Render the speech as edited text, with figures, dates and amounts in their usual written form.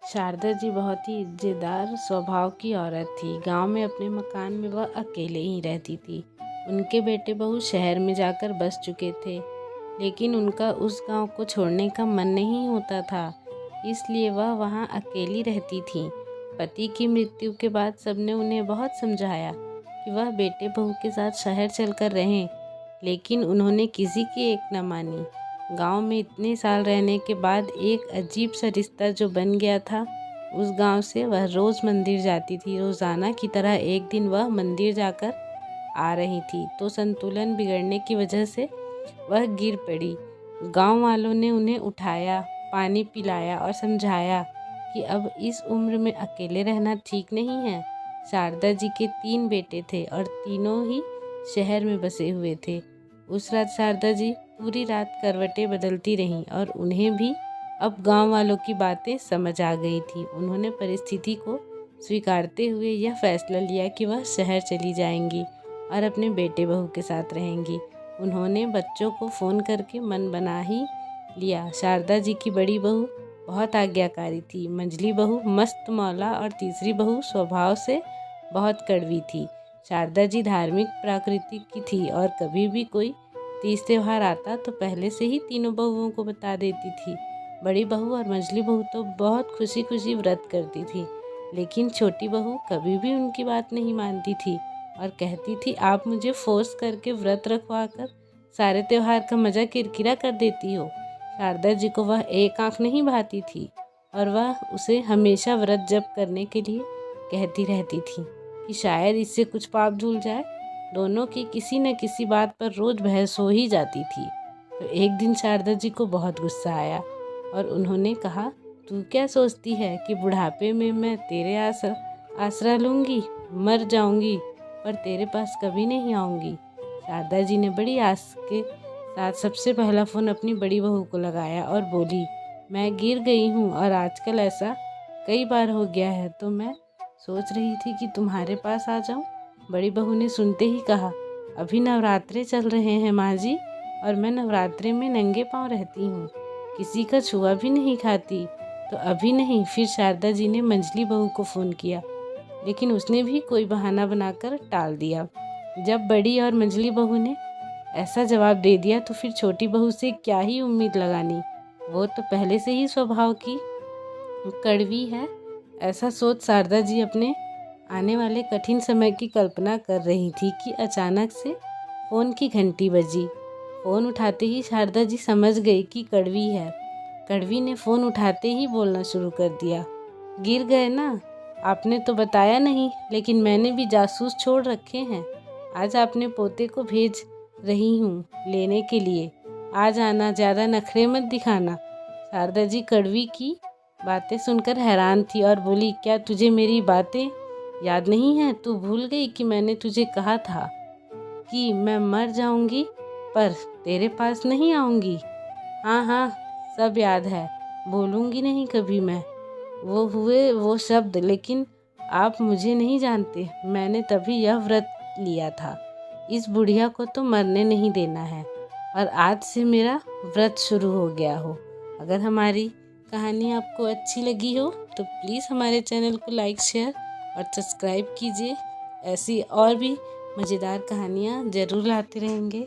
शारदा जी बहुत ही इज्जतदार स्वभाव की औरत थी। गांव में अपने मकान में वह अकेले ही रहती थी। उनके बेटे बहू शहर में जाकर बस चुके थे, लेकिन उनका उस गांव को छोड़ने का मन नहीं होता था, इसलिए वह वहां अकेली रहती थीं। पति की मृत्यु के बाद सबने उन्हें बहुत समझाया कि वह बेटे बहू के साथ शहर चलकर रहें, लेकिन उन्होंने किसी की एक न मानी। गांव में इतने साल रहने के बाद एक अजीब सा रिश्ता जो बन गया था उस गांव से, वह रोज़ मंदिर जाती थी। रोज़ाना की तरह एक दिन वह मंदिर जाकर आ रही थी तो संतुलन बिगड़ने की वजह से वह गिर पड़ी। गांव वालों ने उन्हें उठाया, पानी पिलाया और समझाया कि अब इस उम्र में अकेले रहना ठीक नहीं है। शारदा जी के 3 बेटे थे और तीनों ही शहर में बसे हुए थे। उस रात शारदा जी पूरी रात करवटें बदलती रहीं और उन्हें भी अब गांव वालों की बातें समझ आ गई थी। उन्होंने परिस्थिति को स्वीकारते हुए यह फैसला लिया कि वह शहर चली जाएंगी और अपने बेटे बहू के साथ रहेंगी। उन्होंने बच्चों को फ़ोन करके मन बना ही लिया। शारदा जी की बड़ी बहू बहुत आज्ञाकारी थी, मंझली बहू मस्त मौला और तीसरी बहू स्वभाव से बहुत कड़वी थी। शारदा जी धार्मिक प्रकृति की थी और कभी भी कोई तीज त्योहार आता तो पहले से ही तीनों बहुओं को बता देती थी। बड़ी बहू और मंझली बहू तो बहुत खुशी खुशी व्रत करती थी, लेकिन छोटी बहू कभी भी उनकी बात नहीं मानती थी और कहती थी, आप मुझे फोर्स करके व्रत रखवा कर सारे त्योहार का मज़ा किरकिरा कर देती हो। शारदा जी को वह एक आंख नहीं भाती थी और वह उसे हमेशा व्रत जप करने के लिए कहती रहती थी कि शायद इससे कुछ पाप धुल जाए। दोनों की किसी न किसी बात पर रोज बहस हो ही जाती थी। तो एक दिन शारदा जी को बहुत गुस्सा आया और उन्होंने कहा, तू क्या सोचती है कि बुढ़ापे में मैं तेरे आसरा लूँगी? मर जाऊँगी पर तेरे पास कभी नहीं आऊँगी। शारदा जी ने बड़ी आस के साथ सबसे पहला फ़ोन अपनी बड़ी बहू को लगाया और बोली, मैं गिर गई हूँ और आजकल ऐसा कई बार हो गया है, तो मैं सोच रही थी कि तुम्हारे पास आ जाऊँ। बड़ी बहू ने सुनते ही कहा, अभी नवरात्रे चल रहे हैं माँ जी, और मैं नवरात्रे में नंगे पाँव रहती हूँ, किसी का छुआ भी नहीं खाती, तो अभी नहीं। फिर शारदा जी ने मंझली बहू को फ़ोन किया, लेकिन उसने भी कोई बहाना बनाकर टाल दिया। जब बड़ी और मंझली बहू ने ऐसा जवाब दे दिया तो फिर छोटी बहू से क्या ही उम्मीद लगानी, वो तो पहले से ही स्वभाव की कड़वी है। ऐसा सोच शारदा जी अपने आने वाले कठिन समय की कल्पना कर रही थी कि अचानक से फ़ोन की घंटी बजी। फ़ोन उठाते ही शारदा जी समझ गई कि कड़वी है। कड़वी ने फ़ोन उठाते ही बोलना शुरू कर दिया, गिर गए ना? आपने तो बताया नहीं, लेकिन मैंने भी जासूस छोड़ रखे हैं। आज आपने पोते को भेज रही हूँ लेने के लिए, आज आना, ज़्यादा नखरे मत दिखाना। शारदा जी कड़वी की बातें सुनकर हैरान थी और बोली, क्या तुझे मेरी बातें याद नहीं है? तू भूल गई कि मैंने तुझे कहा था कि मैं मर जाऊंगी पर तेरे पास नहीं आऊंगी? हाँ हाँ, सब याद है, बोलूंगी नहीं कभी मैं वो हुए वो शब्द, लेकिन आप मुझे नहीं जानते। मैंने तभी यह व्रत लिया था, इस बुढ़िया को तो मरने नहीं देना है, और आज से मेरा व्रत शुरू हो गया हो। अगर हमारी कहानी आपको अच्छी लगी हो तो प्लीज़ हमारे चैनल को लाइक, शेयर और सब्सक्राइब कीजिए। ऐसी और भी मज़ेदार कहानियाँ ज़रूर लाते रहेंगे।